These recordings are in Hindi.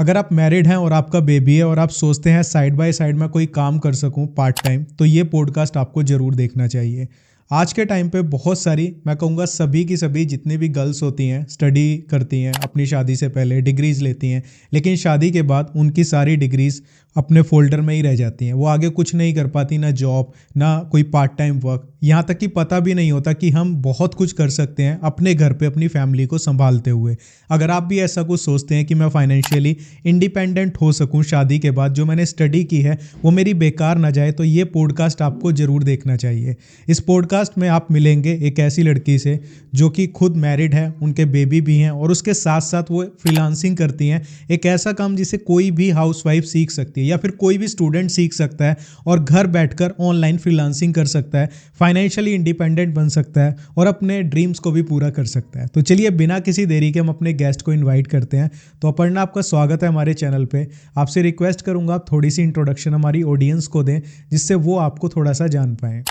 अगर आप मैरिड हैं और आपका बेबी है और आप सोचते हैं साइड बाय साइड में कोई काम कर सकूं पार्ट टाइम, तो ये पॉडकास्ट आपको ज़रूर देखना चाहिए। आज के टाइम पे बहुत सारी, मैं कहूँगा सभी की सभी जितनी भी गर्ल्स होती हैं स्टडी करती हैं, अपनी शादी से पहले डिग्रीज़ लेती हैं, लेकिन शादी के बाद उनकी सारी डिग्रीज़ अपने फोल्डर में ही रह जाती हैं। वो आगे कुछ नहीं कर पाती, ना जॉब ना कोई पार्ट टाइम वर्क, यहाँ तक कि पता भी नहीं होता कि हम बहुत कुछ कर सकते हैं अपने घर पे अपनी फैमिली को संभालते हुए। अगर आप भी ऐसा कुछ सोचते हैं कि मैं फाइनेंशियली इंडिपेंडेंट हो सकूं शादी के बाद, जो मैंने स्टडी की है वो मेरी बेकार ना जाए, तो ये पॉडकास्ट आपको ज़रूर देखना चाहिए। इस पॉडकास्ट में आप मिलेंगे एक ऐसी लड़की से जो कि खुद मैरिड है, उनके बेबी भी हैं और उसके साथ साथ वो फ्रीलांसिंग करती हैं। एक ऐसा काम जिसे कोई भी हाउसवाइफ सीख सकती है या फिर कोई भी स्टूडेंट सीख सकता है और घर बैठकर ऑनलाइन फ्रीलांसिंग कर सकता है, फाइनेंशियली इंडिपेंडेंट बन सकता है और अपने ड्रीम्स को भी पूरा कर सकता है। तो चलिए बिना किसी देरी के हम अपने गेस्ट को इनवाइट करते हैं। तो अपर्णा, आपका स्वागत है हमारे चैनल पे। आपसे रिक्वेस्ट करूंगा आप थोड़ी सी इंट्रोडक्शन हमारी ऑडियंस को दें जिससे वो आपको थोड़ा सा जान पाएँ।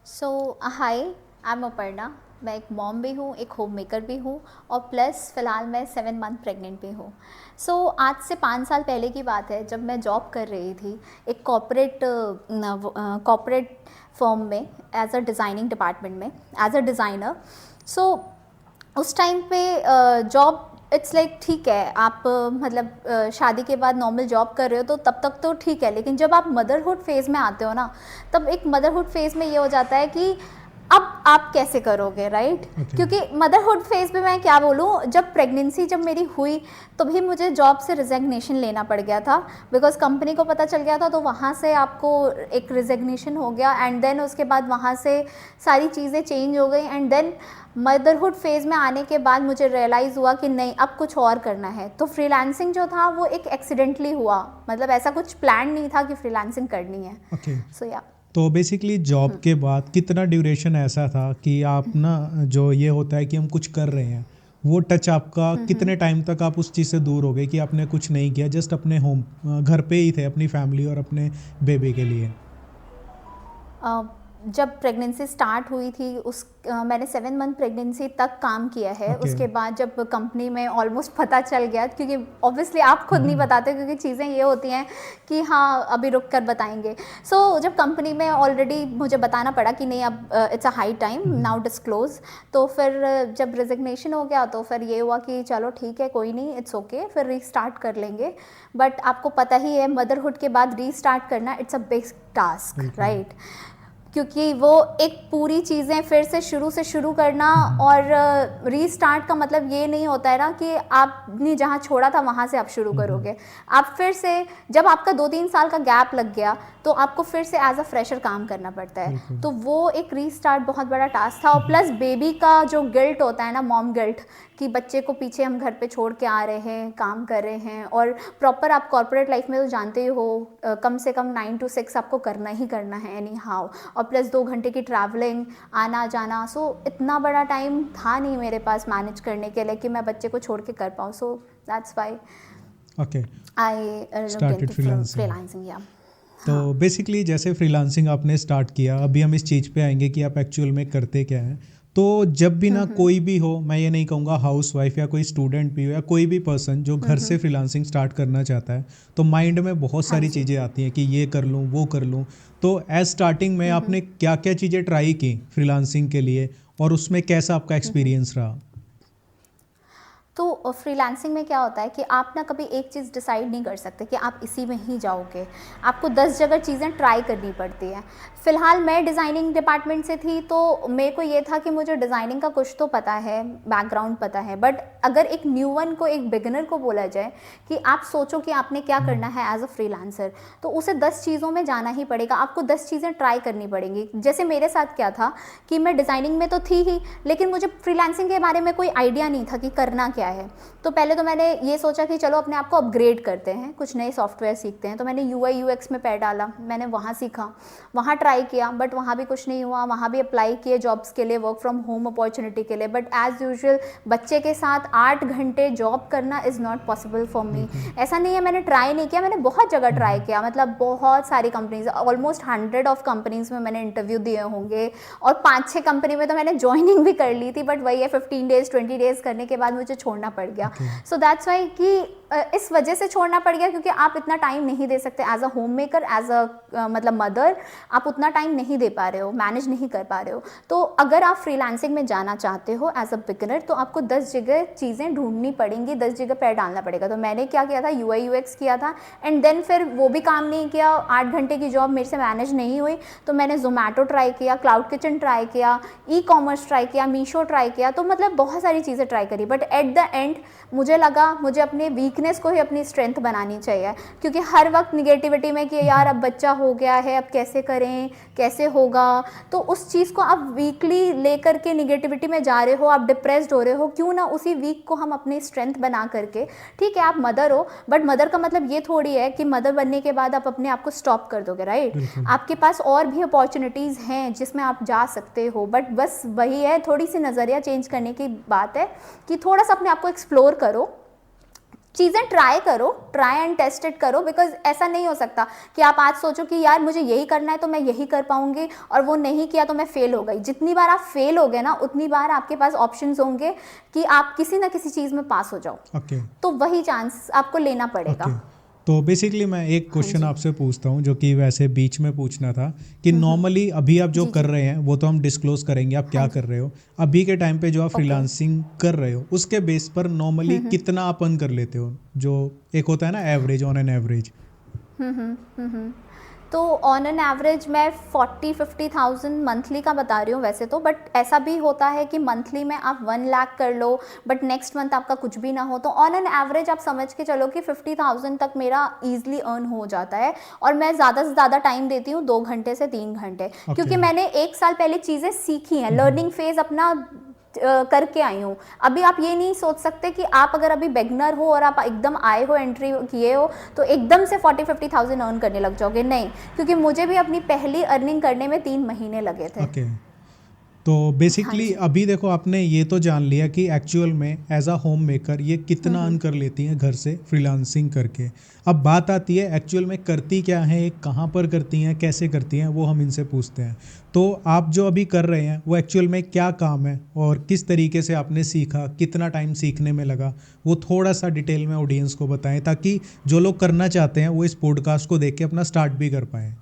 सो हाय, आई एम अपर्णा। मैं एक मॉम भी हूँ, एक होम मेकर भी हूँ और प्लस फ़िलहाल मैं 7 मंथ प्रेग्नेंट भी हूँ। सो आज से 5 साल पहले की बात है, जब मैं जॉब कर रही थी एक कॉर्पोरेट फर्म में एज अ डिज़ाइनिंग डिपार्टमेंट में एज अ डिज़ाइनर। सो उस टाइम पे जॉब इट्स लाइक ठीक है, आप मतलब शादी के बाद नॉर्मल जॉब कर रहे हो तो तब तक तो ठीक है, लेकिन जब आप मदरहुड फेज़ में आते हो ना, तब एक मदरहुड फेज़ में ये हो जाता है कि अब आप कैसे करोगे, राइट? क्योंकि मदरहुड फेज़ में मैं क्या बोलूँ, जब प्रेगनेंसी जब मेरी हुई तो भी मुझे जॉब से रिज़िग्नेशन लेना पड़ गया था, बिकॉज कंपनी को पता चल गया था, तो वहाँ से आपको एक रिज़िग्नेशन हो गया एंड देन उसके बाद वहाँ से सारी चीज़ें चेंज हो गई एंड देन मदरहुड फेज़ में आने के बाद मुझे रियलाइज़ हुआ कि नहीं, अब कुछ और करना है। तो फ्रीलांसिंग जो था वो एक एक्सीडेंटली हुआ, मतलब ऐसा कुछ प्लान नहीं था कि फ्रीलांसिंग करनी है। सो या तो बेसिकली जॉब के बाद कितना ड्यूरेशन ऐसा था कि आप ना, जो ये होता है कि हम कुछ कर रहे हैं, वो टच आपका कितने टाइम तक आप उस चीज़ से दूर हो गए कि आपने कुछ नहीं किया, जस्ट अपने होम घर पे ही थे अपनी फैमिली और अपने बेबी के लिए? जब प्रेगनेंसी स्टार्ट हुई थी मैंने 7 मंथ प्रेगनेंसी तक काम किया है। उसके बाद जब कंपनी में ऑलमोस्ट पता चल गया, क्योंकि ऑब्वियसली आप खुद नहीं बताते, क्योंकि चीज़ें ये होती हैं कि हाँ अभी रुक कर बताएंगे। सो जब कंपनी में ऑलरेडी मुझे बताना पड़ा कि नहीं, अब it's a high time now disclose, तो फिर जब रिजिग्नेशन हो गया तो फिर ये हुआ कि चलो ठीक है, कोई नहीं, इट्स ओके, फिर रीस्टार्ट कर लेंगे। बट आपको पता ही है मदरहुड के बाद रीस्टार्ट करना it's a big task, right? क्योंकि वो एक पूरी चीज़ें फिर से शुरू करना और रीस्टार्ट का मतलब ये नहीं होता है ना कि आपने जहाँ छोड़ा था वहाँ से आप शुरू करोगे। आप फिर से, जब आपका 2-3 साल का गैप लग गया तो आपको फिर से एज अ फ्रेशर काम करना पड़ता है। तो वो एक रीस्टार्ट बहुत बड़ा टास्क था। और प्लस बेबी का जो गिल्ट होता है ना, मॉम गिल्ट, कि बच्चे को पीछे हम घर पे छोड़ के आ रहे हैं, काम कर रहे हैं, और प्रॉपर आप कॉर्पोरेट लाइफ में तो जानते ही हो, कम से कम 9 to 6 आपको करना ही करना है एनी हाउ, और प्लस 2 घंटे की ट्रैवलिंग, आना जाना। सो इतना बड़ा टाइम था नहीं मेरे पास मैनेज करने के लिए कि मैं बच्चे को छोड़ के कर पाऊँ। So that's why I started freelancing. या तो बेसिकली जैसे फ्रीलांसिंग आपने स्टार्ट किया, अभी हम इस चीज़ पे आएंगे कि आप एक्चुअल में करते क्या हैं। तो जब भी ना कोई भी हो, मैं ये नहीं कहूँगा हाउस वाइफ या कोई स्टूडेंट भी हो या कोई भी पर्सन जो घर से फ्रीलांसिंग स्टार्ट करना चाहता है, तो माइंड में बहुत सारी चीज़ें आती हैं कि ये कर लूँ वो कर लूँ। तो एज स्टार्टिंग में आपने क्या क्या चीज़ें ट्राई की फ्रीलांसिंग के लिए और उसमें कैसा आपका एक्सपीरियंस रहा? तो फ्रीलांसिंग में क्या होता है कि आप ना कभी एक चीज़ डिसाइड नहीं कर सकते कि आप इसी में ही जाओगे, आपको 10 जगह चीज़ें ट्राई करनी पड़ती हैं। फ़िलहाल मैं डिज़ाइनिंग डिपार्टमेंट से थी, तो मेरे को ये था कि मुझे डिज़ाइनिंग का कुछ तो पता है, बैकग्राउंड पता है, बट अगर एक न्यू वन को, एक बिगिनर को बोला जाए कि आप सोचो कि आपने क्या करना है एज अ फ्रीलांसर, तो उसे 10 चीज़ों में जाना ही पड़ेगा, आपको 10 चीज़ें ट्राई करनी पड़ेंगी। जैसे मेरे साथ क्या था कि मैं डिज़ाइनिंग में तो थी ही, लेकिन मुझे फ्रीलांसिंग के बारे में कोई आइडिया नहीं था कि करना क्या है। तो पहले तो मैंने ये सोचा कि चलो अपने आप को अपग्रेड करते हैं, कुछ नए सॉफ्टवेयर सीखते हैं। तो मैंने UI UX में पैर डाला, मैंने वहाँ सीखा, वहाँ ट्राई किया, बट वहाँ भी कुछ नहीं हुआ। वहाँ भी अप्लाई किए जॉब्स के लिए, वर्क फ्रॉम होम अपॉर्चुनिटी के लिए, बट एज यूजुअल बच्चे के साथ 8 घंटे जॉब करना is not possible for me. ऐसा नहीं है मैंने ट्राई नहीं किया, मैंने बहुत जगह ट्राई किया, मतलब बहुत सारी कंपनीज, ऑलमोस्ट 100 ऑफ कंपनीज में मैंने इंटरव्यू दिए होंगे, और 5-6 कंपनी में तो मैंने ज्वाइनिंग भी कर ली थी, बट वही है 15 डेज 20 डेज करने के बाद मुझे छोड़ना पड़ गया। सो दैट्स वाई कि इस वजह से छोड़ना पड़ गया क्योंकि आप इतना टाइम नहीं दे सकते as a homemaker, as a मतलब मदर, आप उतना टाइम नहीं दे पा रहे हो, मैनेज नहीं कर पा रहे हो। तो अगर आप फ्रीलांसिंग में जाना चाहते हो एज अ बिगिनर, तो आपको 10 जगह चीज़ें ढूंढनी पड़ेंगी, 10 जगह पैर डालना पड़ेगा। तो मैंने क्या किया था, UI UX किया था, एंड देन फिर वो भी काम नहीं किया, 8 घंटे की जॉब मेरे से मैनेज नहीं हुई, तो मैंने जोमेटो ट्राई किया, क्लाउड किचन ट्राई किया, ई-कॉमर्स ट्राई किया, मीशो ट्राई किया, तो मतलब बहुत सारी चीज़ें ट्राई करी। बट एट द एंड मुझे लगा मुझे अपने वीकनेस को ही अपनी स्ट्रेंथ बनानी चाहिए, क्योंकि हर वक्त निगेटिविटी में कि यार अब बच्चा हो गया है, अब कैसे करें, कैसे होगा, तो उस चीज़ को आप वीकली लेकर के निगेटिविटी में जा रहे हो, आप डिप्रेस्ड हो रहे हो, क्यों ना उसी वीक को हम अपनी स्ट्रेंथ बना करके, ठीक है आप मदर हो, बट मदर का मतलब ये थोड़ी है कि मदर बनने के बाद आप अपने आप को स्टॉप कर दोगे, राइट? आपके पास और भी अपॉर्चुनिटीज़ हैं जिसमें आप जा सकते हो, बट बस वही है, थोड़ी सी नज़रिया चेंज करने की बात है कि थोड़ा सा अपने आप को एक्सप्लोर करो, चीज़ें ट्राई करो, ट्राई एंड टेस्ट इट करो। बिकॉज ऐसा नहीं हो सकता कि आप आज सोचो कि यार मुझे यही करना है तो मैं यही कर पाऊंगी, और वो नहीं किया तो मैं फेल हो गई। जितनी बार आप फेल हो गए ना, उतनी बार आपके पास ऑप्शंस होंगे कि आप किसी ना किसी चीज़ में पास हो जाओ। ओके। तो वही चांस आपको लेना पड़ेगा। तो बेसिकली मैं एक क्वेश्चन आपसे पूछता हूँ जो कि वैसे बीच में पूछना था कि नॉर्मली अभी आप जो कर रहे हैं वो तो हम डिस्क्लोज करेंगे आप क्या कर रहे हो, अभी के टाइम पे जो आप फ्रीलांसिंग कर रहे हो उसके बेस पर नॉर्मली कितना आप अर्न कर लेते हो, जो एक होता है ना एवरेज, ऑन एन एवरेज? तो ऑन एन एवरेज मैं 40-50,000 मंथली का बता रही हूँ वैसे तो, बट ऐसा भी होता है कि मंथली में आप 1 लाख कर लो बट नेक्स्ट मंथ आपका कुछ भी ना हो, तो ऑन एन एवरेज आप समझ के चलो कि 50,000 तक मेरा ईजिली अर्न हो जाता है। और मैं ज़्यादा से ज़्यादा टाइम देती हूँ 2 घंटे से 3 घंटे, क्योंकि मैंने 1 साल पहले चीज़ें सीखी हैं, लर्निंग फेज अपना करके आई हूँ। अभी आप ये नहीं सोच सकते कि आप अगर अभी बिगनर हो और आप एकदम आए हो, एंट्री किए हो, तो एकदम से 40-50,000 अर्न करने लग जाओगे, नहीं, क्योंकि मुझे भी अपनी पहली अर्निंग करने में 3 महीने लगे थे। ओके। तो बेसिकली अभी देखो आपने ये तो जान लिया कि एक्चुअल में एज अ होम मेकर ये कितना अर्न कर लेती हैं घर से फ्रीलांसिंग करके। अब बात आती है एक्चुअल में करती क्या है, कहाँ पर करती हैं, कैसे करती हैं, वो हम इनसे पूछते हैं। तो आप जो अभी कर रहे हैं वो एक्चुअल में क्या काम है और किस तरीके से आपने सीखा, कितना टाइम सीखने में लगा, वो थोड़ा सा डिटेल में ऑडियंस को बताएं ताकि जो लोग करना चाहते हैं वो इस पॉडकास्ट को देख के अपना स्टार्ट भी कर पाएँ।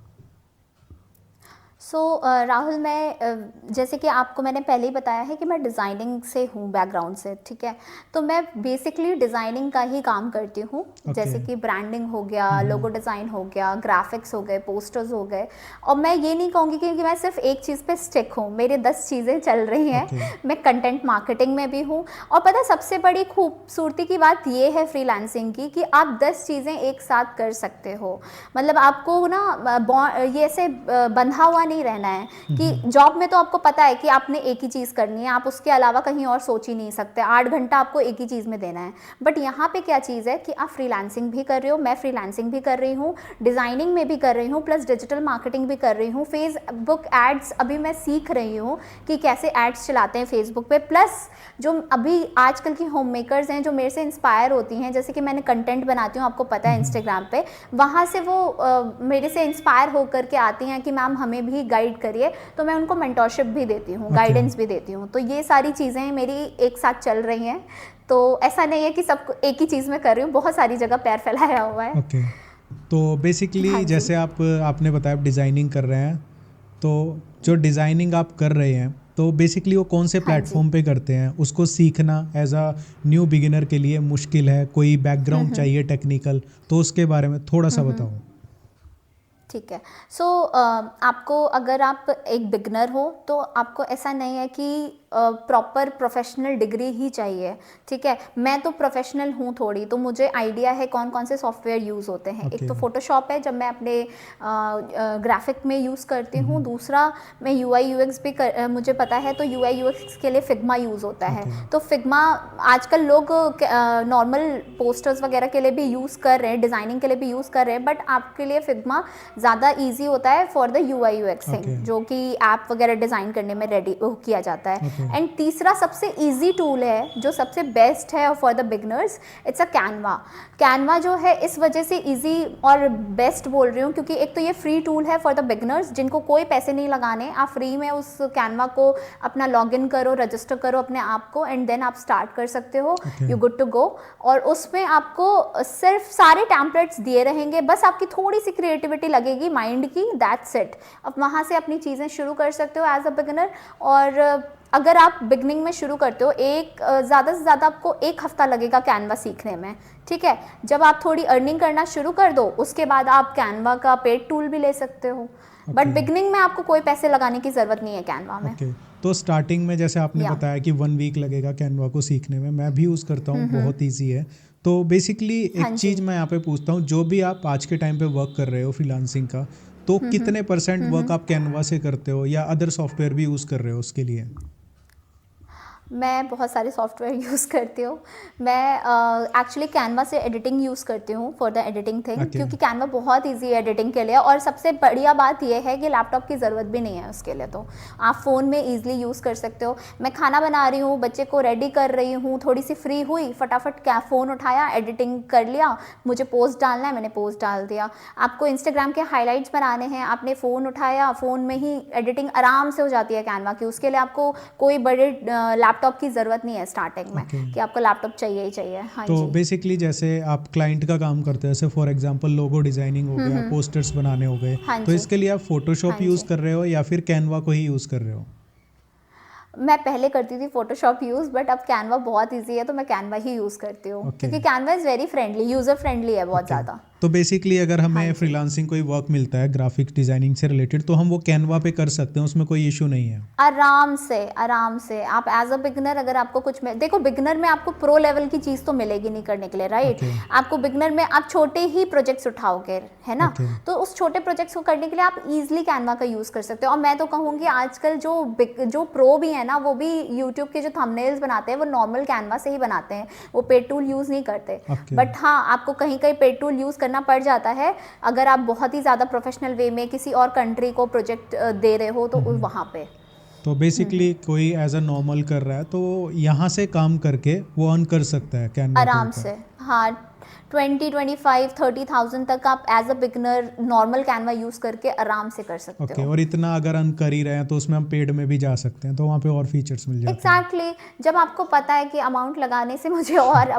राहुल, मैं जैसे कि आपको मैंने पहले ही बताया है कि मैं डिज़ाइनिंग से हूँ बैकग्राउंड से, ठीक है? तो मैं बेसिकली डिज़ाइनिंग का ही काम करती हूँ, जैसे कि ब्रांडिंग हो गया, लोगो डिज़ाइन हो गया, ग्राफिक्स हो गए, पोस्टर्स हो गए। और मैं ये नहीं कहूँगी कि मैं सिर्फ एक चीज़ पे स्टिक हूँ, मेरे 10 चीज़ें चल रही हैं। मैं कंटेंट मार्केटिंग में भी हूँ, और पता है सबसे बड़ी खूबसूरती की बात ये है फ्रीलांसिंग की कि आप 10 चीज़ें एक साथ कर सकते हो। मतलब आपको ना ये ऐसे बंधा हुआ नहीं रहना है कि जॉब में तो आपको पता है कि आपने एक ही चीज़ करनी है, आप उसके अलावा कहीं और सोच ही नहीं सकते, 8 घंटा आपको एक ही चीज़ में देना है। बट यहाँ पे क्या चीज़ है कि आप फ्रीलांसिंग भी कर रहे हो, मैं फ्रीलांसिंग भी कर रही हूँ, डिज़ाइनिंग में भी कर रही हूँ, प्लस डिजिटल मार्केटिंग भी कर रही हूँ, फेसबुक एड्स अभी मैं सीख रही हूँ कि कैसे एड्स चलाते हैं फेसबुक पे। प्लस जो अभी आजकल की होम मेकर्स हैं जो मेरे से इंस्पायर होती हैं, जैसे कि मैंने कंटेंट बनाती हूँ, आपको पता है इंस्टाग्राम पे, वहाँ से वो मेरे से इंस्पायर होकर के आती हैं कि मैम हमें भी गाइड करिए, तो मैं उनको मेंटरशिप भी देती हूँ, गाइडेंस भी देती हूँ। तो ये सारी चीज़ें मेरी एक साथ चल रही हैं, तो ऐसा नहीं है कि सब एक ही चीज़ में कर रही हूँ, बहुत सारी जगह पैर फैलाया हुआ है। ओके। तो बेसिकली जैसे आपने बताया डिज़ाइनिंग कर रहे हैं, तो जो डिज़ाइनिंग आप कर रहे हैं तो बेसिकली वो कौन से प्लेटफॉर्म पे करते हैं? उसको सीखना एज अ न्यू बिगिनर के लिए मुश्किल है, कोई बैकग्राउंड चाहिए टेक्निकल, तो उसके बारे में थोड़ा सा बताओ। ठीक है। आपको अगर आप एक बिगनर हो तो आपको ऐसा नहीं है कि प्रॉपर प्रोफेशनल डिग्री ही चाहिए, ठीक है? मैं तो प्रोफेशनल हूँ थोड़ी, तो मुझे आइडिया है कौन कौन से सॉफ्टवेयर यूज़ होते हैं। एक तो फोटोशॉप है जब मैं अपने ग्राफिक में यूज़ करती हूँ, दूसरा मैं UI UX भी मुझे पता है, तो UI UX के लिए फिग्मा यूज़ होता है। तो फिग्मा आजकल लोग नॉर्मल पोस्टर्स वगैरह के लिए भी यूज़ कर रहे हैं, डिज़ाइनिंग के लिए भी यूज़ कर रहे हैं, बट आपके लिए फिग्मा ज़्यादा ईजी होता है फॉर द UI UX, जो कि ऐप वगैरह डिज़ाइन करने में रेडी किया जाता है। एंड तीसरा सबसे इजी टूल है जो सबसे बेस्ट है for the beginners, it's a Canva. Canva जो है इस वजह से इजी और बेस्ट बोल रही हूँ क्योंकि एक तो ये फ्री टूल है फॉर द बिगनर्स जिनको कोई पैसे नहीं लगाने, आप फ्री में उस कैनवा को अपना लॉगिन करो, रजिस्टर करो अपने आप को एंड देन आप स्टार्ट कर सकते हो, यू गुड टू गो। और उसमें आपको सिर्फ सारे टेम्पलेट्स दिए रहेंगे, बस आपकी थोड़ी सी क्रिएटिविटी लगेगी माइंड की, दैट्स इट। अब वहाँ से अपनी चीज़ें शुरू कर सकते हो एज अ बिगिनर। और अगर आप बिगनिंग में शुरू करते हो, ज़्यादा से ज़्यादा आपको 1 हफ्ता लगेगा कैनवा सीखने में, ठीक है। जब आप थोड़ी अर्निंग करना शुरू कर दो उसके बाद आप कैनवा का पेड टूल भी ले सकते हो, बट बिगनिंग में आपको कोई पैसे लगाने की ज़रूरत नहीं है कैनवा में। तो स्टार्टिंग में जैसे आपने बताया कि 1 वीक लगेगा कैनवा को सीखने में, मैं भी यूज़ करता हूँ, बहुत ईजी है। तो बेसिकली एक चीज़ मैं यहाँ पे पूछता हूँ, जो भी आप आज के टाइम पे वर्क कर रहे हो फ्रीलांसिंग का, तो कितने % वर्क आप कैनवा से करते हो या अदर सॉफ्टवेयर भी यूज़ कर रहे हो उसके लिए? मैं बहुत सारे सॉफ्टवेयर यूज़ करती हूँ। मैं एक्चुअली कैनवा से एडिटिंग यूज़ करती हूँ फॉर द एडिटिंग थिंग, क्योंकि कैनवा बहुत इजी है एडिटिंग के लिए। और सबसे बढ़िया बात यह है कि लैपटॉप की ज़रूरत भी नहीं है उसके लिए, तो आप फ़ोन में ईजिली यूज़ कर सकते हो। मैं खाना बना रही हूँ, बच्चे को रेडी कर रही हूँ, थोड़ी सी फ्री हुई, फटाफट क्या फ़ोन उठाया, एडिटिंग कर लिया, मुझे पोस्ट डालना है मैंने पोस्ट डाल दिया। आपको इंस्टाग्राम के हाईलाइट्स बनाने हैं, आपने फ़ोन उठाया, फ़ोन में ही एडिटिंग आराम से हो जाती है कैनवा की। उसके लिए आपको कोई बड़े लैपटॉप की ज़रूरत नहीं है स्टार्टिंग में कि आपको लैपटॉप चाहिए ही चाहिए। हाँ तो जी। बेसिकली जैसे आप क्लाइंट का काम करते हो, जैसे फॉर एग्जांपल लोगो डिज़ाइनिंग हो गया, पोस्टर्स बनाने हो गए, तो इसके लिए आप फोटोशॉप यूज़ कर रहे हो या फिर कैनवा को ही यूज़ कर रहे हो? मैं पहले करती थी फोटोशॉप यूज़, बट अब कैनवा बहुत इजी है तो मैं कैनवा ही यूज़ करती हूँ, क्योंकि Canva is very friendly, user friendly है बहुत ज़्यादा। तो बेसिकली अगर हमें फ्रीलांसिंग कोई वर्क मिलता है ग्राफिक डिज़ाइनिंग से रिलेटेड, तो हम वो कैनवा पे कर सकते हैं, उसमें कोई इशू नहीं है? आराम से आप एज अ बिगनर अगर आपको कुछ में देखो, बिगनर में आपको प्रो लेवल की चीज़ तो मिलेगी नहीं करने के लिए, राइट। आपको बिगनर में आप छोटे ही प्रोजेक्ट्स उठाओगे, है ना। तो उस छोटे प्रोजेक्ट्स को करने के लिए आप इजीली कैनवा का यूज़ कर सकते हो। और मैं तो कहूँगी आजकल जो प्रो भी है ना, वो भी यूट्यूब के जो थंबनेल्स बनाते हैं वो नॉर्मल कैनवा से ही बनाते हैं, वो पेड टूल यूज़ नहीं करते। बट हाँ, आपको कहीं कहीं पेड टूल यूज़ करना पड़ जाता है अगर आप बहुत ही ज़्यादा प्रोफेशनल वे में किसी और कंट्री को प्रोजेक्ट दे रहे हो तो वहाँ पे। तो बेसिकली कोई एज अ नॉर्मल कर रहा है तो यहाँ से काम करके वो अर्न कर सकता है कैनवा आराम से। हाँ, 20-25-30,000 तक आप as a beginner normal Canva use करके आराम से कर सकते हो। और इतना अगर अर्न कर ही रहे हैं तो उसमें हम पेड में भी जा सकते हैं, तो वहाँ पे और फीचर्स मिल जाते हैं। एग्जैक्टली, जब आपको पता है कि अमाउंट लगाने से मुझे और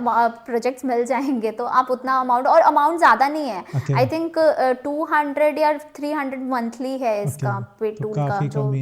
प्रोजेक्ट्स मिल जाएंगे तो आप उतना अमाउंट, और अमाउंट ज़्यादा नहीं है, आई थिंक 200 या 300 मंथली है इसका पेड टूल का जो।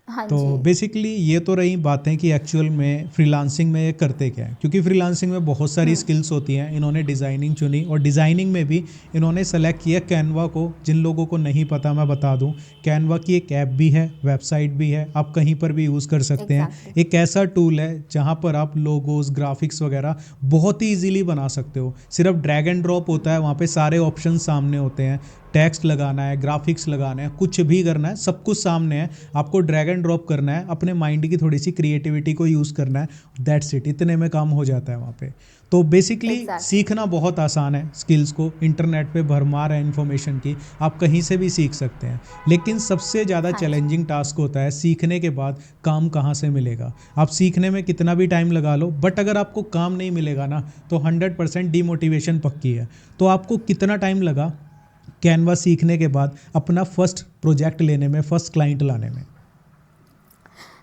हाँ, तो बेसिकली ये तो रही बातें कि एक्चुअल में फ्रीलांसिंग में ये करते क्या है, क्योंकि फ्रीलांसिंग में बहुत सारी स्किल्स होती हैं। इन्होंने डिज़ाइनिंग चुनी और डिज़ाइनिंग में भी इन्होंने सेलेक्ट किया कैनवा को। जिन लोगों को नहीं पता मैं बता दूं, कैनवा की एक ऐप भी है, वेबसाइट भी है, आप कहीं पर भी यूज़ कर सकते हैं। एक ऐसा टूल है जहाँ पर आप लोगोस, ग्राफिक्स वगैरह बहुत ही ईजिली बना सकते हो। सिर्फ ड्रैग एंड ड्रॉप होता है, वहाँ पर सारे ऑप्शन सामने होते हैं। टेक्स्ट लगाना है, ग्राफिक्स लगाना है, कुछ भी करना है, सब कुछ सामने है। आपको ड्रैग एंड ड्रॉप करना है, अपने माइंड की थोड़ी सी क्रिएटिविटी को यूज़ करना है, दैट्स इट। इतने में काम हो जाता है वहाँ पे। तो बेसिकली सीखना बहुत आसान है। स्किल्स को इंटरनेट पे भरमार है इन्फॉर्मेशन की, आप कहीं से भी सीख सकते हैं। लेकिन सबसे ज़्यादा चैलेंजिंग टास्क होता है सीखने के बाद काम कहाँ से मिलेगा। आप सीखने में कितना भी टाइम लगा लो, बट अगर आपको काम नहीं मिलेगा ना, तो 100% डीमोटिवेशन पक्की है। तो आपको कितना टाइम लगा कैनवा सीखने के बाद अपना फर्स्ट प्रोजेक्ट लेने में, फर्स्ट क्लाइंट लाने में?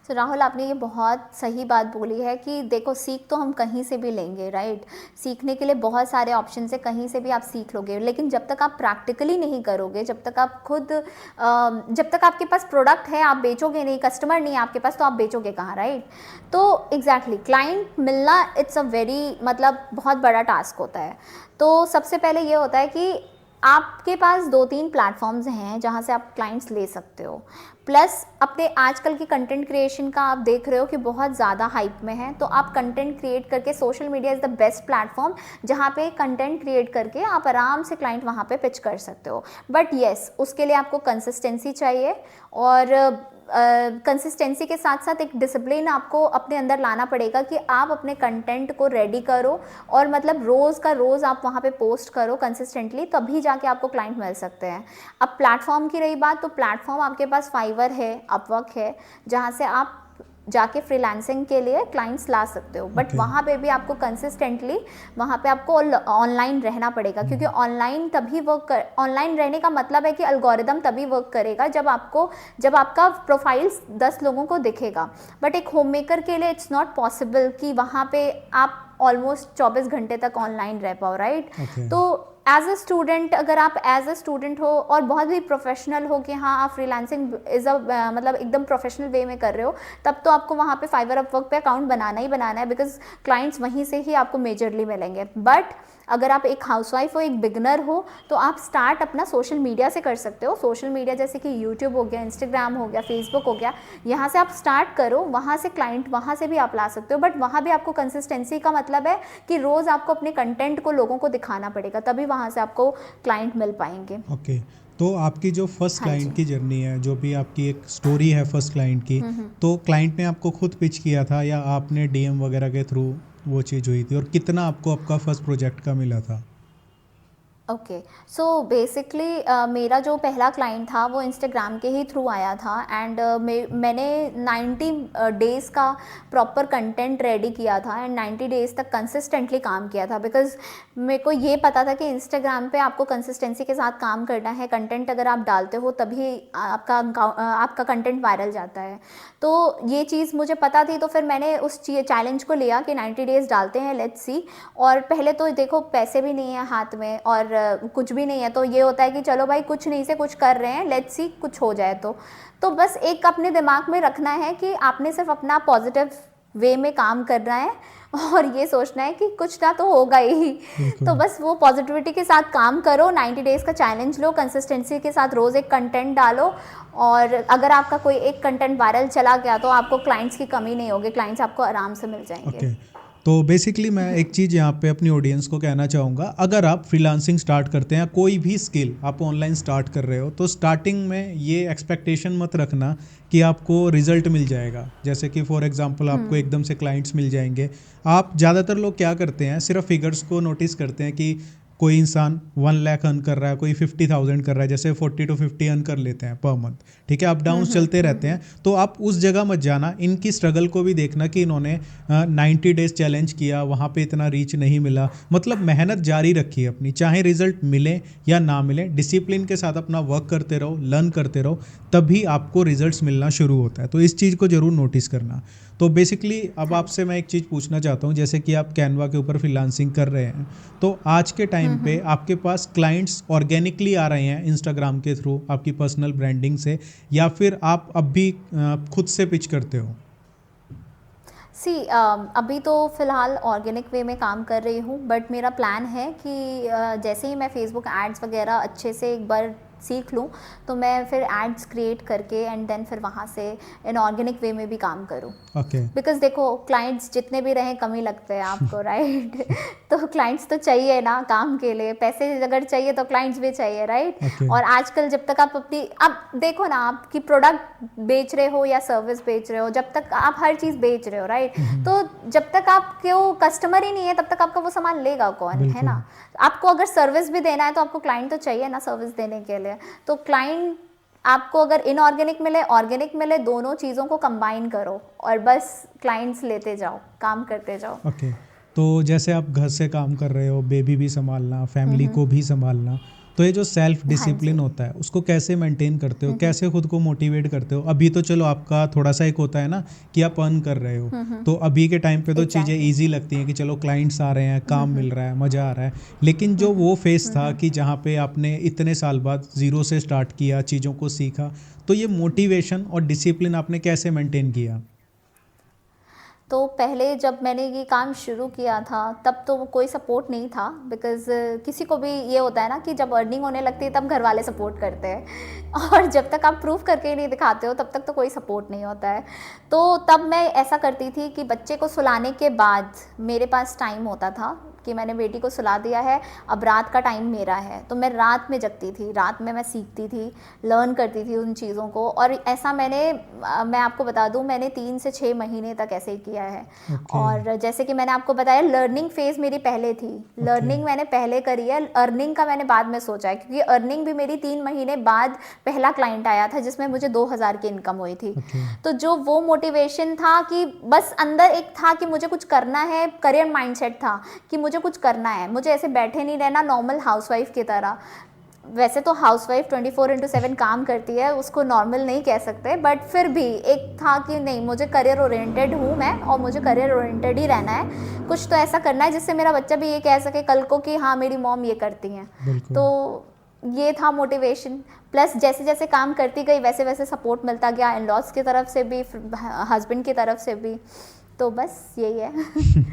तो राहुल, आपने ये बहुत सही बात बोली है कि देखो, सीख तो हम कहीं से भी लेंगे, राइट। सीखने के लिए बहुत सारे ऑप्शन है, कहीं से भी आप सीख लोगे, लेकिन जब तक आप प्रैक्टिकली नहीं करोगे, जब तक आप खुद जब तक आपके पास प्रोडक्ट है, आप बेचोगे नहीं, कस्टमर नहीं है आपके पास, तो आप बेचोगे कहाँ, राइट। तो एग्जैक्टली क्लाइंट मिलना इट्स अ वेरी, मतलब बहुत बड़ा टास्क होता है। तो सबसे पहले ये होता है कि आपके पास 2-3 प्लेटफॉर्म्स हैं जहाँ से आप क्लाइंट्स ले सकते हो। प्लस अपने आजकल की कंटेंट क्रिएशन का आप देख रहे हो कि बहुत ज़्यादा हाइप में है, तो आप कंटेंट क्रिएट करके, social media is the best platform जहाँ पे कंटेंट क्रिएट करके आप आराम से क्लाइंट वहाँ पे पिच कर सकते हो। बट येस, उसके लिए आपको कंसिस्टेंसी चाहिए, और कंसिस्टेंसी के साथ साथ एक डिसिप्लिन आपको अपने अंदर लाना पड़ेगा कि आप अपने कंटेंट को रेडी करो, और मतलब रोज़ का रोज़ आप वहाँ पे पोस्ट करो कंसिस्टेंटली, तभी जाके आपको क्लाइंट मिल सकते हैं। अब प्लेटफॉर्म की रही बात, तो प्लेटफॉर्म आपके पास फाइवर है, अपवर्क है, जहाँ से आप जाके फ्रीलांसिंग के लिए क्लाइंट्स ला सकते हो, बट Okay. वहाँ पे भी आपको कंसिस्टेंटली वहाँ पे आपको ऑनलाइन रहना पड़ेगा, क्योंकि ऑनलाइन रहने का मतलब है कि अल्गोरिदम तभी वर्क करेगा जब आपका प्रोफाइल 10 लोगों को दिखेगा। बट एक होम मेकर के लिए इट्स नॉट पॉसिबल कि वहाँ पे आप ऑलमोस्ट 24 घंटे तक ऑनलाइन रह पाओ, राइट? Okay. तो एज अ स्टूडेंट, अगर आप एज अ स्टूडेंट हो और बहुत भी प्रोफेशनल हो कि हाँ आप फ्रीलांसिंग मतलब एकदम प्रोफेशनल वे में कर रहे हो, तब तो आपको वहाँ पे फाइवर अपवर्क पे अकाउंट बनाना ही बनाना है, बिकॉज क्लाइंट्स वहीं से ही आपको मेजरली मिलेंगे। बट अगर आप एक हाउसवाइफ हो, एक बिगनर हो, तो आप स्टार्ट अपना सोशल मीडिया से कर सकते हो। सोशल मीडिया जैसे कि यूट्यूब हो गया, इंस्टाग्राम हो गया, फेसबुक हो गया, यहाँ से आप स्टार्ट करो, वहाँ से क्लाइंट वहाँ से भी आप ला सकते हो। बट वहाँ भी आपको कंसिस्टेंसी का मतलब है कि रोज़ आपको अपने कंटेंट को लोगों को दिखाना पड़ेगा, तभी वहाँ से आपको क्लाइंट मिल पाएंगे। ओके। तो आपकी जो फर्स्ट हाँ जी। क्लाइंट की जर्नी है, जो भी आपकी एक स्टोरी है फर्स्ट क्लाइंट की, तो क्लाइंट ने आपको खुद पिच किया था या आपने डीएम वगैरह के थ्रू वो चीज़ हुई थी, और कितना आपको आपका फर्स्ट प्रोजेक्ट का मिला था? ओके, सो बेसिकली मेरा जो पहला क्लाइंट था वो इंस्टाग्राम के ही थ्रू आया था, एंड मैंने 90 डेज़ का प्रॉपर कंटेंट रेडी किया था एंड 90 डेज़ तक कंसिस्टेंटली काम किया था, बिकॉज मेरे को ये पता था कि इंस्टाग्राम पे आपको कंसिस्टेंसी के साथ काम करना है। कंटेंट अगर आप डालते हो तभी आपका कंटेंट वायरल जाता है। तो ये चीज़ मुझे पता थी, तो फिर मैंने उस चैलेंज को लिया कि 90 डेज़ डालते हैं, लेट्स सी। और पहले तो देखो पैसे भी नहीं है हाथ में और कुछ भी नहीं है, तो ये होता है कि चलो भाई कुछ नहीं से कुछ कर रहे हैं, लेट्स सी कुछ हो जाए। तो बस एक अपने दिमाग में रखना है कि आपने सिर्फ अपना पॉजिटिव वे में काम करना है और ये सोचना है कि कुछ ना तो होगा ही। तो बस वो पॉजिटिविटी के साथ काम करो, 90 डेज़ का चैलेंज लो, कंसिस्टेंसी के साथ रोज़ एक कंटेंट डालो, और अगर आपका कोई एक कंटेंट वायरल चला गया तो आपको क्लाइंट्स की कमी नहीं होगी, क्लाइंट्स आपको आराम से मिल जाएंगे। ओके। तो बेसिकली मैं एक चीज़ यहाँ पे अपनी ऑडियंस को कहना चाहूँगा, अगर आप फ्रीलांसिंग स्टार्ट करते हैं, कोई भी स्किल आप ऑनलाइन स्टार्ट कर रहे हो, तो स्टार्टिंग में ये एक्सपेक्टेशन मत रखना कि आपको रिजल्ट मिल जाएगा। जैसे कि फॉर एग्जांपल आपको एकदम से क्लाइंट्स मिल जाएंगे। आप ज़्यादातर लोग क्या करते हैं, सिर्फ फिगर्स को नोटिस करते हैं कि कोई इंसान 1 लाख अर्न कर रहा है, कोई 50,000 कर रहा है, जैसे 40 to 50 अर्न कर लेते हैं पर मंथ, ठीक है। अप डाउन चलते रहते हैं, तो आप उस जगह मत जाना। इनकी स्ट्रगल को भी देखना कि इन्होंने 90 डेज चैलेंज किया, वहाँ पे इतना रीच नहीं मिला, मतलब मेहनत जारी रखी अपनी, चाहे रिजल्ट मिले या ना मिले, डिसिप्लिन के साथ अपना वर्क करते रहो, लर्न करते रहो, तभी आपको रिजल्ट्स मिलना शुरू होता है। तो इस चीज़ को ज़रूर नोटिस करना। तो बेसिकली अब आपसे मैं एक चीज़ पूछना चाहता हूँ, जैसे कि आप कैनवा के ऊपर फ्रीलांसिंग कर रहे हैं, तो आज के टाइम पे आपके पास क्लाइंट्स ऑर्गेनिकली आ रहे हैं इंस्टाग्राम के थ्रू, आपकी पर्सनल ब्रांडिंग से, या फिर आप अब भी खुद से पिच करते हो? अभी तो फ़िलहाल ऑर्गेनिक वे में काम कर रही हूँ, बट मेरा प्लान है कि जैसे ही मैं फेसबुक एड्स वगैरह अच्छे से एक बार सीख लूँ, तो मैं फिर एड्स क्रिएट करके एंड देन फिर वहाँ से इन ऑर्गेनिक वे में भी काम करूँ। ओके। बिकॉज देखो क्लाइंट्स जितने भी रहें कम ही लगते हैं आपको, राइट? तो क्लाइंट्स तो चाहिए ना काम के लिए, पैसे अगर चाहिए तो क्लाइंट्स भी चाहिए, राइट? Okay. और आजकल जब तक आप देखो ना, आपकी प्रोडक्ट बेच रहे हो या सर्विस बेच रहे हो, जब तक आप हर चीज़ बेच रहे हो, राइट? तो जब तक आपके कस्टमर ही नहीं है, तब तक आपका वो सामान लेगा कौन, है ना? आपको अगर सर्विस भी देना है तो आपको क्लाइंट तो चाहिए ना सर्विस देने के लिए। तो क्लाइंट आपको अगर इनऑर्गेनिक मिले, ऑर्गेनिक मिले, दोनों चीज़ों को कंबाइन करो और बस क्लाइंट्स लेते जाओ, काम करते जाओ। ओके। तो जैसे आप घर से काम कर रहे हो, बेबी भी संभालना, फैमिली को भी संभालना, तो ये जो सेल्फ डिसिप्लिन होता है उसको कैसे मेंटेन करते हो, कैसे खुद को मोटिवेट करते हो? अभी तो चलो आपका थोड़ा सा एक होता है ना कि आप अर्न कर रहे हो, तो अभी के टाइम पे तो चीज़ें ईजी लगती हैं कि चलो क्लाइंट्स आ रहे हैं, काम मिल रहा है, मज़ा आ रहा है। लेकिन जो वो फेस था कि जहाँ पे आपने इतने साल बाद ज़ीरो से स्टार्ट किया, चीज़ों को सीखा, तो ये मोटिवेशन और डिसिप्लिन आपने कैसे मेंटेन किया? तो पहले जब मैंने ये काम शुरू किया था तब तो कोई सपोर्ट नहीं था, बिकॉज़ किसी को भी ये होता है ना कि जब अर्निंग होने लगती है तब घर वाले सपोर्ट करते हैं और जब तक आप प्रूफ करके ही नहीं दिखाते हो तब तक तो कोई सपोर्ट नहीं होता है। तो तब मैं ऐसा करती थी कि बच्चे को सुलाने के बाद मेरे पास टाइम होता था कि मैंने बेटी को सुला दिया है, अब रात का टाइम मेरा है। तो मैं रात में जगती थी, रात में मैं सीखती थी, लर्न करती थी उन चीज़ों को। और ऐसा मैं आपको बता दूं, मैंने 3 से 6 महीने तक ऐसे ही किया है। ओके। और जैसे कि मैंने आपको बताया, लर्निंग फेज़ मेरी पहले थी, लर्निंग मैंने पहले करी है, अर्निंग का मैंने बाद में सोचा है, क्योंकि अर्निंग भी मेरी 3 महीने बाद पहला क्लाइंट आया था जिसमें मुझे 2000 की इनकम हुई थी। ओके। तो जो वो मोटिवेशन था कि बस अंदर एक था कि मुझे कुछ करना है, करियर माइंडसेट था कि मुझे कुछ करना है, मुझे ऐसे बैठे नहीं रहना नॉर्मल हाउसवाइफ की तरह। वैसे तो हाउसवाइफ 24/7 काम करती है, उसको नॉर्मल नहीं कह सकते, बट फिर भी एक था कि नहीं, मुझे करियर ओरिएंटेड हूँ मैं, और मुझे करियर ओरिएंटेड ही रहना है। कुछ तो ऐसा करना है जिससे मेरा बच्चा भी ये कह सके कल को कि हाँ मेरी मॉम ये करती हैं। बिल्कुल। तो ये था मोटिवेशन। प्लस जैसे जैसे काम करती गई वैसे वैसे सपोर्ट मिलता गया, इन लॉज की तरफ से भी, हस्बैंड की तरफ से भी। तो बस यही है।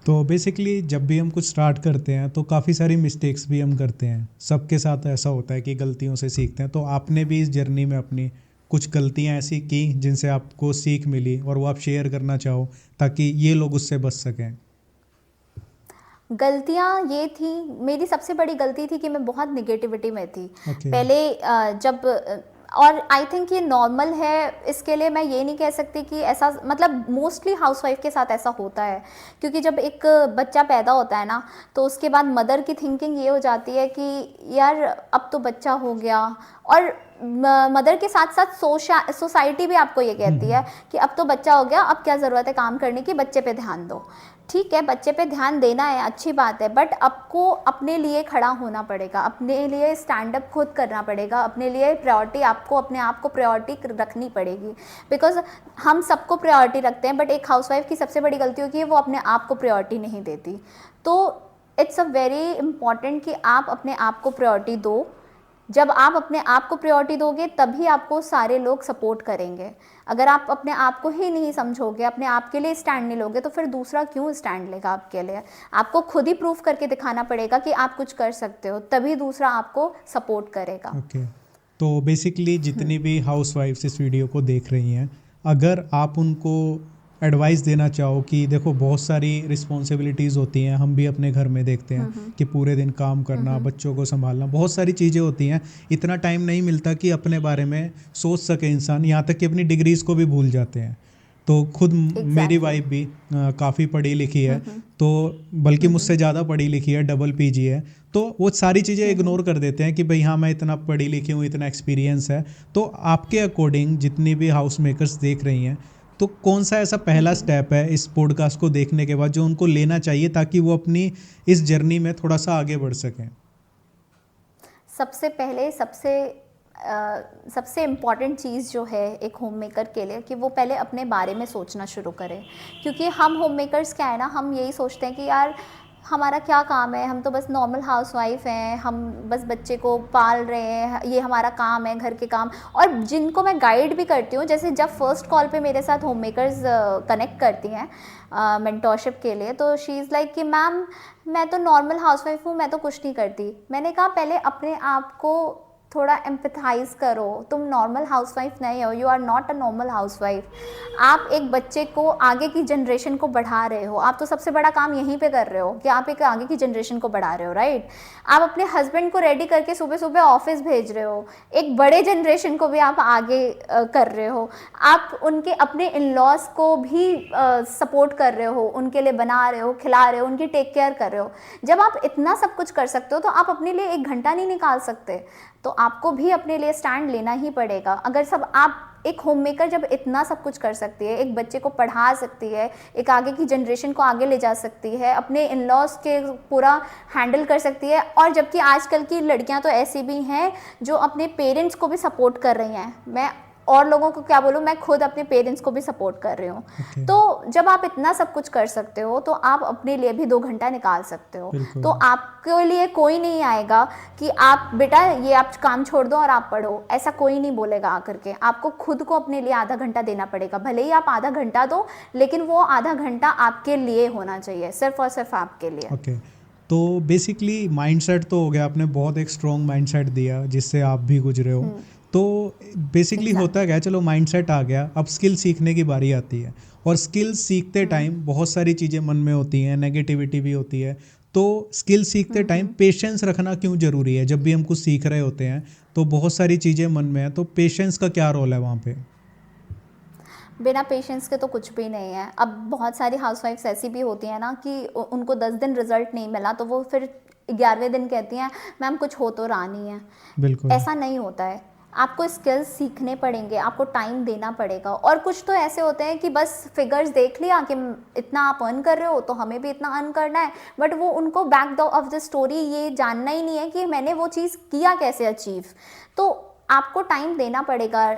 तो बेसिकली जब भी हम कुछ स्टार्ट करते हैं तो काफ़ी सारी मिस्टेक्स भी हम करते हैं, सबके साथ ऐसा होता है कि गलतियों से सीखते हैं। तो आपने भी इस जर्नी में अपनी कुछ गलतियां ऐसी की जिनसे आपको सीख मिली और वो आप शेयर करना चाहो ताकि ये लोग उससे बच सकें? गलतियाँ ये थी, मेरी सबसे बड़ी गलती थी कि मैं बहुत निगेटिविटी में थी ओके। पहले। जब और आई थिंक ये नॉर्मल है, इसके लिए मैं ये नहीं कह सकती कि ऐसा, मतलब मोस्टली हाउसवाइफ के साथ ऐसा होता है। क्योंकि जब एक बच्चा पैदा होता है ना, तो उसके बाद मदर की थिंकिंग ये हो जाती है कि यार अब तो बच्चा हो गया, और मदर के साथ साथ सोसाइटी भी आपको ये कहती है कि अब तो बच्चा हो गया, अब क्या ज़रूरत है काम करने की, बच्चे पे ध्यान दो। ठीक है, बच्चे पे ध्यान देना है, अच्छी बात है, बट आपको अपने लिए खड़ा होना पड़ेगा, अपने लिए स्टैंड अप खुद करना पड़ेगा, अपने लिए प्रायोरिटी, आपको अपने आप को प्रायोरिटी रखनी पड़ेगी। बिकॉज हम सबको प्रायोरिटी रखते हैं, बट एक हाउसवाइफ की सबसे बड़ी गलती होती है वो अपने आप को प्रायोरिटी नहीं देती। तो इट्स अ वेरी इम्पॉर्टेंट कि आप अपने आप को प्रायोरिटी दो। जब आप अपने आप को प्रायोरिटी दोगे तभी आपको सारे लोग सपोर्ट करेंगे। अगर आप अपने आप को ही नहीं समझोगे, अपने आप के लिए स्टैंड नहीं लोगे, तो फिर दूसरा क्यों स्टैंड लेगा आपके लिए? आपको खुद ही प्रूफ करके दिखाना पड़ेगा कि आप कुछ कर सकते हो, तभी दूसरा आपको सपोर्ट करेगा। ओके। तो बेसिकली जितनी भी हाउसवाइफ्स इस वीडियो को देख रही हैं, अगर आप उनको एडवाइस देना चाहो कि देखो बहुत सारी रिस्पॉन्सिबिलिटीज़ होती हैं, हम भी अपने घर में देखते हैं कि पूरे दिन काम करना, बच्चों को संभालना, बहुत सारी चीज़ें होती हैं, इतना टाइम नहीं मिलता कि अपने बारे में सोच सके इंसान, यहाँ तक कि अपनी डिग्रीज़ को भी भूल जाते हैं। तो खुद मेरी वाइफ भी काफ़ी पढ़ी लिखी है, तो बल्कि मुझसे ज़्यादा पढ़ी लिखी है, डबल पीजी है। तो वो सारी चीज़ें इग्नोर कर देते हैं कि भाई हाँ मैं इतना पढ़ी लिखी हूँ, इतना एक्सपीरियंस है। तो आपके अकॉर्डिंग जितनी भी हाउस मेकर्स देख रही हैं, तो कौन सा ऐसा पहला स्टेप है इस पॉडकास्ट को देखने के बाद जो उनको लेना चाहिए ताकि वो अपनी इस जर्नी में थोड़ा सा आगे बढ़ सकें? सबसे पहले सबसे इम्पॉर्टेंट चीज़ जो है एक होम मेकर के लिए, कि वो पहले अपने बारे में सोचना शुरू करे। क्योंकि हम होम मेकर्स क्या है ना, हम यही सोचते हैं कि यार हमारा क्या काम है, हम तो बस नॉर्मल हाउसवाइफ हैं, हम बस बच्चे को पाल रहे हैं, ये हमारा काम है, घर के काम। और जिनको मैं गाइड भी करती हूँ, जैसे जब फर्स्ट कॉल पे मेरे साथ होम मेकर्स कनेक्ट करती हैं मेंटोरशिप के लिए, तो शी इज़ लाइक कि मैम मैं तो नॉर्मल हाउसवाइफ हूँ, मैं तो कुछ नहीं करती। मैंने कहा पहले अपने आप को थोड़ा एम्पथाइज़ करो, तुम नॉर्मल हाउसवाइफ नहीं हो, you are not a normal housewife. आप एक बच्चे को, आगे की जनरेशन को बढ़ा रहे हो, आप तो सबसे बड़ा काम यहीं पे कर रहे हो कि आप एक आगे की जनरेशन को बढ़ा रहे हो, राइट? आप अपने हस्बैंड को रेडी करके सुबह सुबह ऑफिस भेज रहे हो, एक बड़े जनरेशन को भी आप आगे कर रहे हो, आप उनके अपने इन लॉज को भी सपोर्ट कर रहे हो, उनके लिए बना रहे हो, खिला रहे हो, उनकी टेक केयर कर रहे हो। जब आप इतना सब कुछ कर सकते हो तो आप अपने लिए 1 घंटा नहीं निकाल सकते, तो आपको भी अपने लिए स्टैंड लेना ही पड़ेगा। अगर सब आप एक होम मेकर जब इतना सब कुछ कर सकती है, एक बच्चे को पढ़ा सकती है, एक आगे की जनरेशन को आगे ले जा सकती है, अपने इन लॉज के पूरा हैंडल कर सकती है, और जबकि आजकल की लड़कियां तो ऐसी भी हैं जो अपने पेरेंट्स को भी सपोर्ट कर रही हैं। मैं और लोगों को क्या बोलूँ, मैं खुद अपने पेरेंट्स को भी सपोर्ट कर रही हूँ। Okay. तो जब आप इतना सब कुछ कर सकते हो तो आप अपने लिए भी 2 घंटा निकाल सकते हो। तो आपके लिए कोई नहीं आएगा कि आप बेटा ये आप काम छोड़ दो और आप पढ़ो, ऐसा कोई नहीं बोलेगा आकर के। आपको खुद को अपने लिए आधा घंटा देना पड़ेगा, भले ही आप आधा घंटा दो, लेकिन वो आधा घंटा आपके लिए होना चाहिए, सिर्फ और सिर्फ आपके लिए। ओके। तो बेसिकली माइंडसेट तो हो गया, आपने बहुत एक स्ट्रॉन्ग माइंडसेट दिया जिससे आप भी गुजरे हो। तो बेसिकली Exactly. होता क्या है, चलो माइंडसेट आ गया, अब स्किल सीखने की बारी आती है। और स्किल सीखते टाइम बहुत सारी चीज़ें मन में होती हैं, नेगेटिविटी भी होती है। तो स्किल सीखते टाइम पेशेंस रखना क्यों ज़रूरी है? जब भी हम कुछ सीख रहे होते हैं तो बहुत सारी चीज़ें मन में हैं, तो पेशेंस का क्या रोल है वहाँ पे? बिना पेशेंस के तो कुछ भी नहीं है। अब बहुत सारी हाउसवाइफ्स ऐसी भी होती हैं ना कि उनको 10 दिन रिजल्ट नहीं मिला तो वो फिर 11वें दिन कहती हैं मैम कुछ हो तो रहा नहीं है। बिल्कुल। ऐसा नहीं होता है। आपको स्किल्स सीखने पड़ेंगे, आपको टाइम देना पड़ेगा। और कुछ तो ऐसे होते हैं कि बस फिगर्स देख लिया कि इतना आप अर्न कर रहे हो तो हमें भी इतना अर्न करना है, बट वो उनको बैक ऑफ द स्टोरी ये जानना ही नहीं है कि मैंने वो चीज़ किया कैसे अचीव। तो आपको टाइम देना पड़ेगा।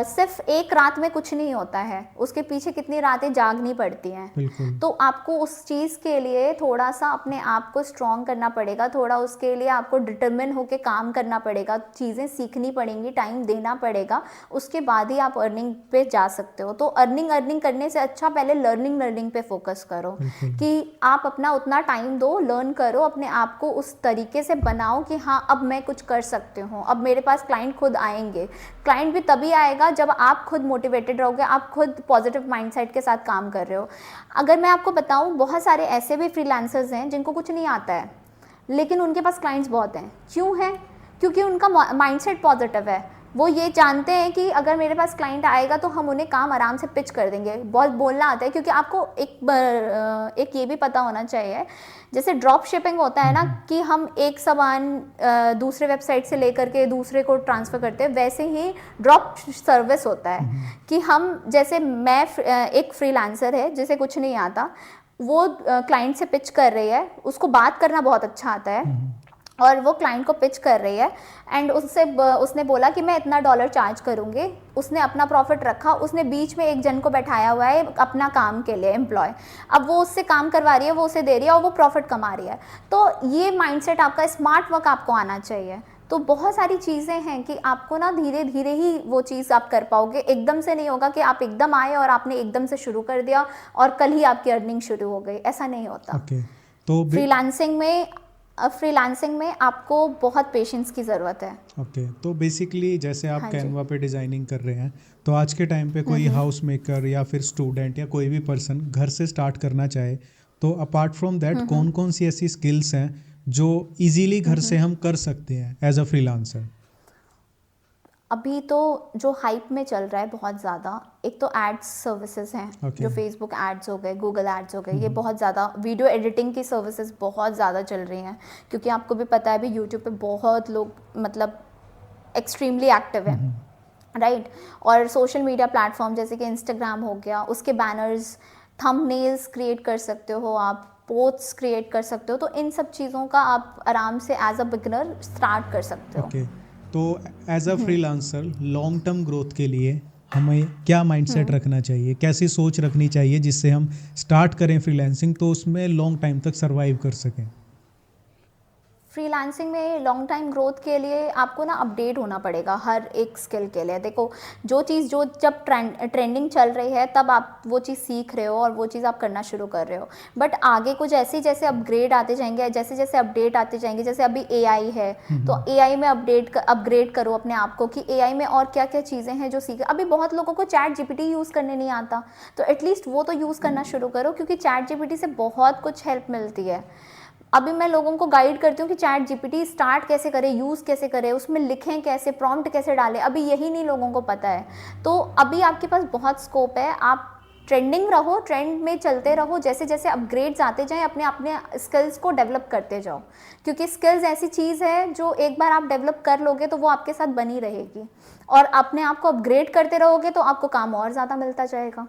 सिर्फ एक रात में कुछ नहीं होता है, उसके पीछे कितनी रातें जागनी पड़ती हैं। बिल्कुल। तो आपको उस चीज़ के लिए थोड़ा सा अपने आप को स्ट्रॉन्ग करना पड़ेगा, थोड़ा उसके लिए आपको डिटर्मिन होकर काम करना पड़ेगा, चीज़ें सीखनी पड़ेंगी, टाइम देना पड़ेगा, उसके बाद ही आप अर्निंग पे जा सकते हो। तो अर्निंग करने से अच्छा पहले लर्निंग पे फोकस करो कि आप अपना उतना टाइम दो, लर्न करो, अपने आप को उस तरीके से बनाओ कि हाँ अब मैं कुछ कर सकती हूँ, अब मेरे पास क्लाइंट खुद आएंगे। क्लाइंट भी तभी आएगा जब आप खुद मोटिवेटेड रहोगे, आप खुद पॉजिटिव माइंडसेट के साथ काम कर रहे हो। अगर मैं आपको बताऊं, बहुत सारे ऐसे भी फ्रीलांसर्स हैं जिनको कुछ नहीं आता है लेकिन उनके पास क्लाइंट्स बहुत हैं। क्यों है? क्योंकि उनका माइंडसेट पॉजिटिव है। वो ये जानते हैं कि अगर मेरे पास क्लाइंट आएगा तो हम उन्हें काम आराम से पिच कर देंगे। बहुत बोलना आता है, क्योंकि आपको एक ये भी पता होना चाहिए, जैसे ड्रॉप शिपिंग होता है ना कि हम एक सामान दूसरे वेबसाइट से लेकर के दूसरे को ट्रांसफ़र करते हैं, वैसे ही ड्रॉप सर्विस होता है कि हम जैसे मैं एक फ्रीलांसर है जिसे कुछ नहीं आता, वो क्लाइंट से पिच कर रही है, उसको बात करना बहुत अच्छा आता है और वो क्लाइंट को पिच कर रही है एंड उसने बोला कि मैं इतना डॉलर चार्ज करूँगी। उसने अपना प्रॉफिट रखा, उसने बीच में एक जन को बैठाया हुआ है अपना काम के लिए, एम्प्लॉय। अब वो उससे काम करवा रही है, वो उसे दे रही है और वो प्रॉफिट कमा रही है। तो ये माइंडसेट आपका, स्मार्ट वर्क आपको आना चाहिए। तो बहुत सारी चीज़ें हैं कि आपको ना धीरे धीरे ही वो चीज़ आप कर पाओगे। एकदम से नहीं होगा कि आप एकदम आए और आपने एकदम से शुरू कर दिया और कल ही आपकी अर्निंग शुरू हो गई, ऐसा नहीं होता। तो फ्रीलांसिंग में आपको बहुत पेशेंस की ज़रूरत है। तो बेसिकली जैसे आप हाँ कैनवा पे डिज़ाइनिंग कर रहे हैं, तो आज के टाइम पे कोई हाउस मेकर या फिर स्टूडेंट या कोई भी पर्सन घर से स्टार्ट करना चाहे, तो अपार्ट फ्रॉम दैट कौन कौन सी ऐसी स्किल्स हैं जो इजीली घर से हम कर सकते हैं एज अ फ्रीलांसर? अभी तो जो हाइप में चल रहा है बहुत ज़्यादा, एक तो एड्स सर्विसेज हैं, जो फेसबुक एड्स हो गए, गूगल एड्स हो गए, ये बहुत ज़्यादा, वीडियो एडिटिंग की सर्विसेज बहुत ज़्यादा चल रही हैं, क्योंकि आपको भी पता है अभी यूट्यूब पे बहुत लोग मतलब एक्सट्रीमली एक्टिव हैं, राइट। और सोशल मीडिया प्लेटफॉर्म जैसे कि इंस्टाग्राम हो गया, उसके बैनर्स, थंबनेल्स क्रिएट कर सकते हो आप, पोस्ट्स क्रिएट कर सकते हो। तो इन सब चीज़ों का आप आराम से एज अ बिगनर स्टार्ट कर सकते हो। तो as a freelancer long term growth के लिए हमें क्या माइंडसेट रखना चाहिए, कैसी सोच रखनी चाहिए जिससे हम स्टार्ट करें फ्रीलांसिंग तो उसमें लॉन्ग टाइम तक सर्वाइव कर सकें? फ्रीलांसिंग में लॉन्ग टाइम ग्रोथ के लिए आपको ना अपडेट होना पड़ेगा हर एक स्किल के लिए। देखो, जो चीज़ जो जब ट्रेंडिंग चल रही है तब आप वो चीज़ सीख रहे हो और वो चीज़ आप करना शुरू कर रहे हो, बट आगे कुछ जैसे जैसे अपग्रेड आते जाएंगे, जैसे जैसे अपडेट आते जाएंगे, जैसे अभी एआई है तो एआई में अपग्रेड करो अपने आप को कि एआई में और क्या क्या चीज़ें हैं जो सीख। अभी बहुत लोगों को चैट जीपीटी यूज़ करने नहीं आता, तो एटलीस्ट वो तो यूज़ करना शुरू करो, क्योंकि चैट जीपीटी से बहुत कुछ हेल्प मिलती है। अभी मैं लोगों को गाइड करती हूँ कि चैट जीपीटी स्टार्ट कैसे करें, यूज़ कैसे करें, उसमें लिखें कैसे, प्रॉम्प्ट कैसे डालें, अभी यही नहीं लोगों को पता है। तो अभी आपके पास बहुत स्कोप है, आप ट्रेंडिंग रहो, ट्रेंड में चलते रहो, जैसे जैसे अपग्रेड्स आते जाएं अपने अपने स्किल्स को डेवलप करते जाओ, क्योंकि स्किल्स ऐसी चीज़ है जो एक बार आप डेवलप कर लोगे तो वो आपके साथ बनी रहेगी, और अपने आप को अपग्रेड करते रहोगे तो आपको काम और ज़्यादा मिलता जाएगा।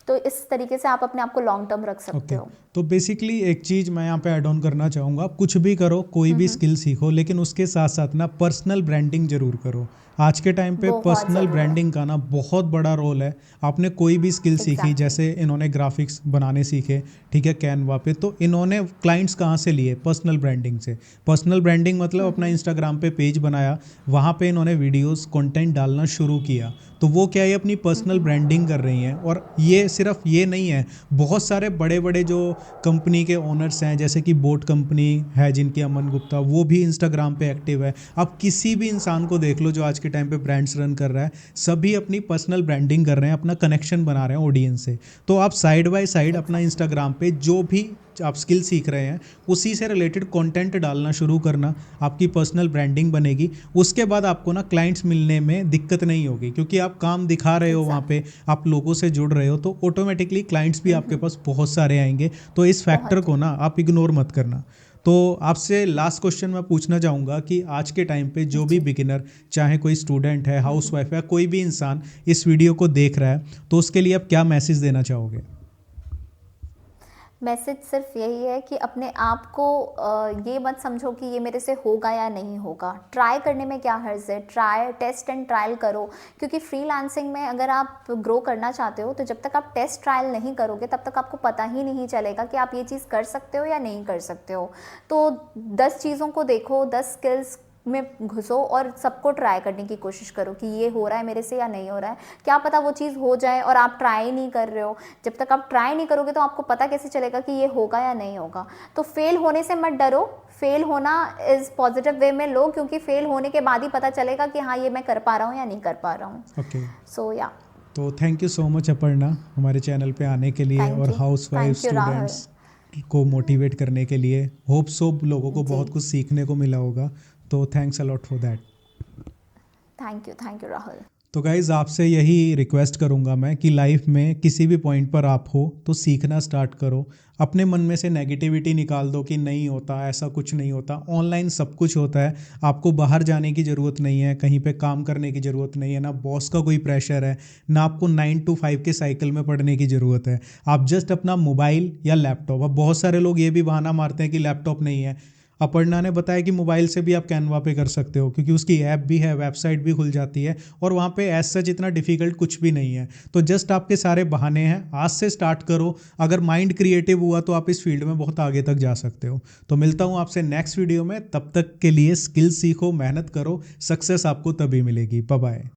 तो इस तरीके से आप अपने आप को लॉन्ग टर्म रख सकते हो। तो बेसिकली एक चीज़ मैं यहाँ पे ऐड ऑन करना चाहूँगा, आप कुछ भी करो, कोई भी स्किल सीखो, लेकिन उसके साथ साथ ना पर्सनल ब्रांडिंग जरूर करो। आज के टाइम पे पर्सनल ब्रांडिंग का ना बहुत बड़ा रोल है। आपने कोई भी स्किल सीखी, जैसे इन्होंने ग्राफिक्स बनाने सीखे, ठीक है, कैनवा पे, तो इन्होंने क्लाइंट्स कहाँ से लिए? पर्सनल ब्रांडिंग से। पर्सनल ब्रांडिंग मतलब अपना इंस्टाग्राम पे पेज बनाया, वहाँ पे इन्होंने वीडियोस कंटेंट डालना शुरू किया, तो वो क्या है, अपनी पर्सनल ब्रांडिंग कर रही हैं। और ये सिर्फ ये नहीं है, बहुत सारे बड़े बड़े जो कंपनी के ओनर्स हैं, जैसे कि बोट कंपनी है जिनकी अमन गुप्ता, वो भी इंस्टाग्राम पे एक्टिव है। आप किसी भी इंसान को देख लो जो आज के टाइम पे ब्रांड्स रन कर रहा है, सभी अपनी पर्सनल ब्रांडिंग कर रहे हैं, अपना कनेक्शन बना रहे हैं ऑडियंस से। तो आप साइड बाय साइड अपना इंस्टाग्राम पे जो भी आप स्किल सीख रहे हैं उसी से रिलेटेड कंटेंट डालना शुरू करना, आपकी पर्सनल ब्रांडिंग बनेगी। उसके बाद आपको ना क्लाइंट्स मिलने में दिक्कत नहीं होगी, क्योंकि आप काम दिखा रहे हो वहाँ पे, आप लोगों से जुड़ रहे हो, तो ऑटोमेटिकली क्लाइंट्स भी आपके पास बहुत सारे आएंगे। तो इस फैक्टर को ना आप इग्नोर मत करना। तो आपसे लास्ट क्वेश्चन मैं पूछना चाहूँगा कि आज के टाइम पे जो भी बिगिनर, चाहे कोई स्टूडेंट है, हाउसवाइफ है, कोई भी इंसान इस वीडियो को देख रहा है, तो उसके लिए आप क्या मैसेज देना चाहोगे? मैसेज सिर्फ यही है कि अपने आप को ये मत समझो कि ये मेरे से होगा या नहीं होगा। ट्राई करने में क्या हर्ज है, ट्राई, टेस्ट एंड ट्रायल करो। क्योंकि फ्रीलांसिंग में अगर आप ग्रो करना चाहते हो तो जब तक आप टेस्ट ट्रायल नहीं करोगे तब तक आपको पता ही नहीं चलेगा कि आप ये चीज़ कर सकते हो या नहीं कर सकते हो। तो 10 चीज़ों को देखो, 10 स्किल्स में घुसो और सबको ट्राई करने की कोशिश करो कि ये हो रहा है मेरे से या नहीं हो रहा है। क्या पता वो चीज़ हो जाए और आप ट्राई नहीं कर रहे हो। जब तक आप ट्राई नहीं करोगे तो आपको पता कैसे चलेगा कि ये होगा या नहीं होगा। तो फेल होने से मत डरो, फेल होना इज़ पॉजिटिव वे में लो, क्योंकि फेल होने के बाद ही पता चलेगा कि हाँ ये मैं कर पा रहा हूँ या नहीं कर पा रहा हूँ। ओके, सो या तो thank you so much Aparna हमारे चैनल पे आने के लिए थैंक और you, housewife thank you Rahul. Students को मोटिवेट करने के लिए। होप सो लोगों को जी, बहुत कुछ सीखने को मिला होगा। तो thanks a lot for that. Thank you Rahul. तो गाइज़, आपसे यही रिक्वेस्ट करूंगा मैं कि लाइफ में किसी भी पॉइंट पर आप हो तो सीखना स्टार्ट करो। अपने मन में से नेगेटिविटी निकाल दो कि नहीं होता, ऐसा कुछ नहीं होता। ऑनलाइन सब कुछ होता है, आपको बाहर जाने की ज़रूरत नहीं है, कहीं पे काम करने की ज़रूरत नहीं है, ना बॉस का कोई प्रेशर है, ना आपको 9 to 5 के साइकिल में पढ़ने की ज़रूरत है। आप जस्ट अपना मोबाइल या लैपटॉप, अब बहुत सारे लोग ये भी बहाना मारते हैं कि लैपटॉप नहीं है। अपर्णा ने बताया कि मोबाइल से भी आप कैनवा पे कर सकते हो, क्योंकि उसकी ऐप भी है, वेबसाइट भी खुल जाती है, और वहाँ पे एज सच इतना डिफिकल्ट कुछ भी नहीं है। तो जस्ट आपके सारे बहाने हैं, आज से स्टार्ट करो। अगर माइंड क्रिएटिव हुआ तो आप इस फील्ड में बहुत आगे तक जा सकते हो। तो मिलता हूँ आपसे नेक्स्ट वीडियो में, तब तक के लिए स्किल सीखो, मेहनत करो, सक्सेस आपको तभी मिलेगी। Bye bye.